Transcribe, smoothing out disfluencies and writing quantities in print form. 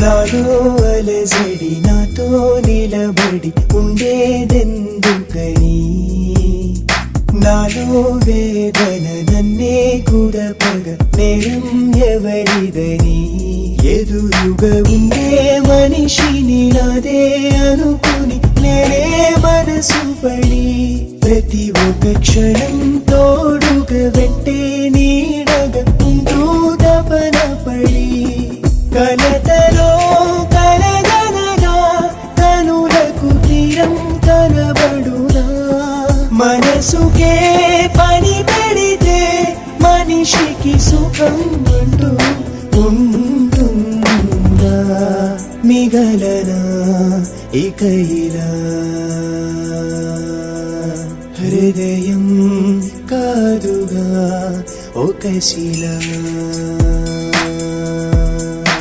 నాలో అలజడి నాతో నిలబడి ఉండేదెందుకని, నాలో వేదన నన్నే కుడపగ నేరం ఎవరిదని, ఎదురుగా ఉండే మనిషిని నాదే అనుకుని నేనే మనసు పడి, ప్రతి ఒక్క క్షణం తోడుగా వెంటే నీడగా ఉంటూ తపన పడి, కలతలో కలగనగా కనులకు తీరం కనబడునా, మనసుకే పని పెడితే మనిషికి సుఖం అంటూ ఉంటుందా, మిగలనా ఇక ఇలా, హృదయం కాదుగా ఒక శిల.